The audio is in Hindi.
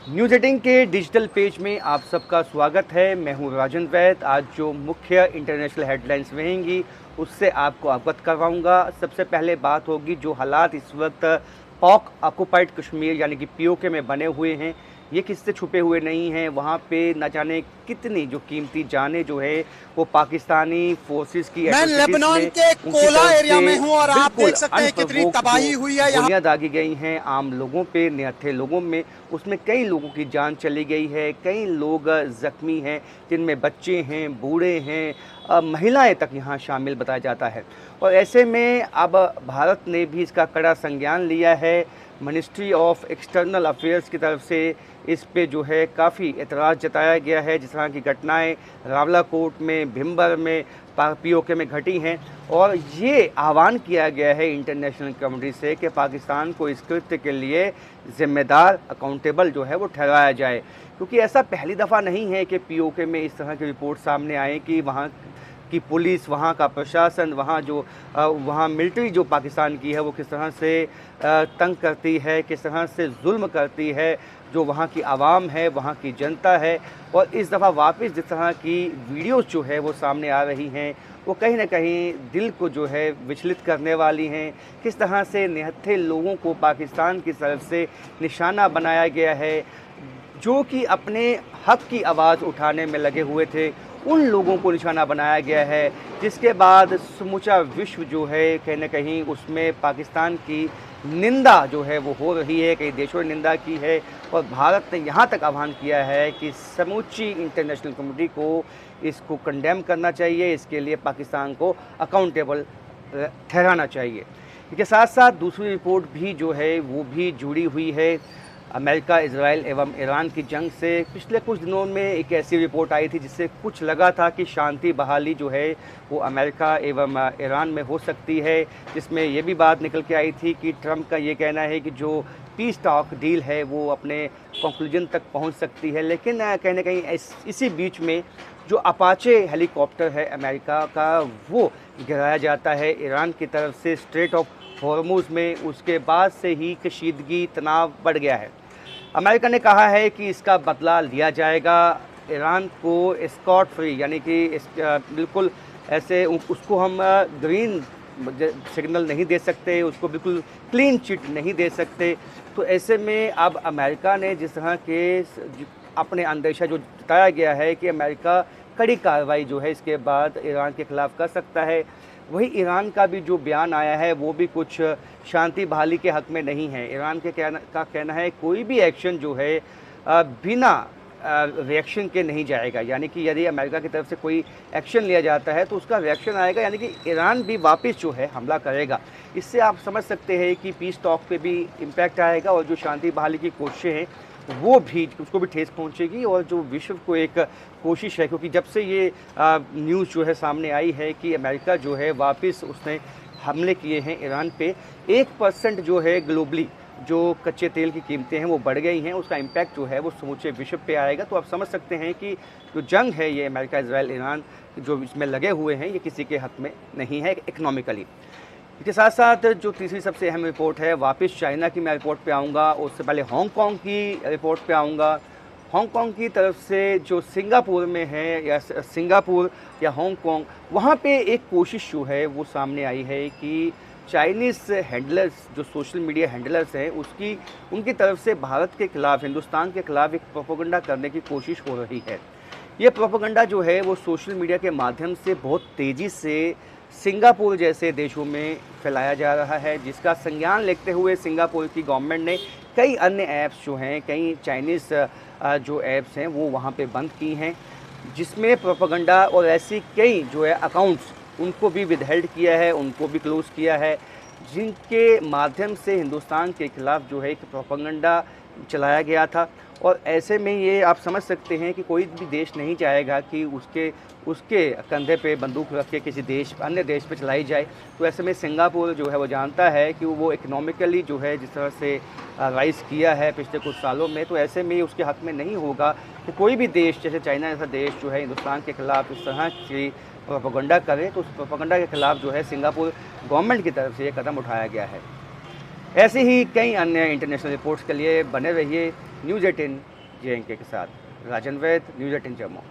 न्यूज़ 18 के डिजिटल पेज में आप सबका स्वागत है। मैं हूं राजन वैद। आज जो मुख्य इंटरनेशनल हेडलाइंस रहेंगी उससे आपको अवगत करवाऊंगा। सबसे पहले बात होगी जो हालात इस वक्त पाक ऑक्युपाइड कश्मीर यानी कि पीओके में बने हुए हैं, ये किससे छुपे हुए नहीं हैं। वहाँ पे न जाने कितनी जो कीमती जानें जो है वो पाकिस्तानी फोर्सेस की मैं एट्रोसिटीज़ लेबनान में के उनकी कोला तरफ एरिया से में हूं और आप बिल्कुल देख सकते हैं कितनी अनप्रोवोक्ड जो तबाही हुई है यहाँ। गोलियां दागी गई हैं आम लोगों पे, निहत्थे लोगों में। उसमें कई लोगों की जान चली गई है, कई लोग ज़ख्मी हैं, जिनमें बच्चे हैं, बूढ़े हैं, महिलाएं तक यहाँ शामिल बताया जाता है। और ऐसे में अब भारत ने भी इसका कड़ा संज्ञान लिया है। मिनिस्ट्री ऑफ एक्सटर्नल अफेयर्स की तरफ से इस पे जो है काफ़ी एतराज़ जताया गया है। जिस तरह की घटनाएं रावलाकोट में, भिम्बर में, पीओके में घटी हैं, और ये आह्वान किया गया है इंटरनेशनल कम्युनिटी से कि पाकिस्तान को इस कृत्य के लिए ज़िम्मेदार, अकाउंटेबल जो है वो ठहराया जाए। क्योंकि ऐसा पहली दफ़ा नहीं है कि पीओके में इस तरह की रिपोर्ट सामने आए कि वहाँ की पुलिस, वहाँ का प्रशासन, वहाँ मिलिट्री जो पाकिस्तान की है वो किस तरह से तंग करती है, किस तरह से जुल्म करती है जो वहाँ की आवाम है, वहाँ की जनता है। और इस दफ़ा वापस जिस तरह की वीडियोज़ जो है वो सामने आ रही हैं वो कहीं ना कहीं दिल को जो है विचलित करने वाली हैं। किस तरह से निहत्थे लोगों को पाकिस्तान की तरफ से निशाना बनाया गया है, जो कि अपने हक की आवाज़ उठाने में लगे हुए थे, उन लोगों को निशाना बनाया गया है। जिसके बाद समूचा विश्व जो है कहीं ना कहीं उसमें पाकिस्तान की निंदा जो है वो हो रही है, कई देशों ने निंदा की है। और भारत ने यहाँ तक आह्वान किया है कि समूची इंटरनेशनल कम्युनिटी को इसको कंडेम करना चाहिए, इसके लिए पाकिस्तान को अकाउंटेबल ठहराना चाहिए। इसके साथ साथ दूसरी रिपोर्ट भी जो है वो भी जुड़ी हुई है अमेरिका, इजराइल एवं ईरान की जंग से। पिछले कुछ दिनों में एक ऐसी रिपोर्ट आई थी जिससे कुछ लगा था कि शांति बहाली जो है वो अमेरिका एवं ईरान में हो सकती है, जिसमें ये भी बात निकल के आई थी कि ट्रंप का ये कहना है कि जो पीस टॉक डील है वो अपने कंक्लूजन तक पहुंच सकती है। लेकिन कहीं ना कहीं इसी बीच में जो अपाचे हेलीकॉप्टर है अमेरिका का वो गिराया जाता है ईरान की तरफ से स्ट्रेट ऑफ हॉर्मुज़ में। उसके बाद से ही कशीदगी, तनाव बढ़ गया है। अमेरिका ने कहा है कि इसका बदला लिया जाएगा। ईरान को स्कॉट फ्री यानी कि बिल्कुल ऐसे उसको हम ग्रीन सिग्नल नहीं दे सकते, उसको बिल्कुल क्लीन चिट नहीं दे सकते। तो ऐसे में अब अमेरिका ने जिस तरह के अपने अंदेशा जो जताया गया है कि अमेरिका कड़ी कार्रवाई जो है इसके बाद ईरान के ख़िलाफ़ कर सकता है, वही ईरान का भी जो बयान आया है वो भी कुछ शांति बहाली के हक़ में नहीं है। ईरान के कहना है कोई भी एक्शन जो है बिना रिएक्शन के नहीं जाएगा, यानी कि यदि अमेरिका की तरफ से कोई एक्शन लिया जाता है तो उसका रिएक्शन आएगा, यानी कि ईरान भी वापस जो है हमला करेगा। इससे आप समझ सकते हैं कि पीस टॉक पे भी इम्पैक्ट आएगा और जो शांति बहाली की कोशिशें हैं वो भी, उसको भी ठेस पहुंचेगी। और जो विश्व को एक कोशिश है, क्योंकि जब से ये न्यूज़ जो है सामने आई है कि अमेरिका जो है वापस उसने हमले किए हैं ईरान पे, 1% जो है ग्लोबली जो कच्चे तेल की कीमतें हैं वो बढ़ गई हैं, उसका इम्पैक्ट जो है वो समूचे विश्व पे आएगा। तो आप समझ सकते हैं कि जो जंग है ये अमेरिका, इजराइल, ईरान जो इसमें लगे हुए हैं ये किसी के हक़ में नहीं है इकनॉमिकली। इसके साथ साथ जो तीसरी सबसे अहम रिपोर्ट है, वापस चाइना की मैं रिपोर्ट पे आऊँगा, उससे पहले हांगकांग की रिपोर्ट पे आऊँगा। हांगकांग की तरफ से जो सिंगापुर में है, या सिंगापुर या हांगकांग, वहाँ पे एक कोशिश जो है वो सामने आई है कि चाइनीज़ हैंडलर्स, जो सोशल मीडिया हैंडलर्स हैं, उनकी तरफ से भारत के ख़िलाफ़, हिंदुस्तान के ख़िलाफ़ एक प्रोपेगेंडा करने की कोशिश हो रही है। ये प्रोपेगेंडा जो है वो सोशल मीडिया के माध्यम से बहुत तेज़ी से सिंगापुर जैसे देशों में फैलाया जा रहा है, जिसका संज्ञान लेते हुए सिंगापुर की गवर्नमेंट ने कई अन्य ऐप्स जो हैं, कई चाइनीज़ जो ऐप्स हैं वो वहाँ पे बंद की हैं, जिसमें प्रोपेगेंडा और ऐसी कई जो है अकाउंट्स उनको भी विदहेल्ड किया है, उनको भी क्लोज़ किया है, जिनके माध्यम से हिंदुस्तान के ख़िलाफ़ जो है एक प्रोपेगेंडा चलाया गया था। और ऐसे में ये आप समझ सकते हैं कि कोई भी देश नहीं चाहेगा कि उसके कंधे पे बंदूक रख के किसी अन्य देश पे चलाई जाए। तो ऐसे में सिंगापुर जो है वो जानता है कि वो इकोनॉमिकली जो है जिस तरह से राइज़ किया है पिछले कुछ सालों में, तो ऐसे में उसके हक़ में नहीं होगा कि कोई भी देश जैसे चाइना जैसा देश जो है हिंदुस्तान के ख़िलाफ़ इस तरह की प्रोपेगेंडा करे। तो उस प्रोपेगेंडा के ख़िलाफ़ जो है सिंगापुर गवर्नमेंट की तरफ से ये कदम उठाया गया है। ऐसे ही कई अन्य इंटरनेशनल रिपोर्ट्स के लिए बने रहिए न्यूज़ 18 जे के साथ राजन वैद, न्यूज़ 18 जम्मू।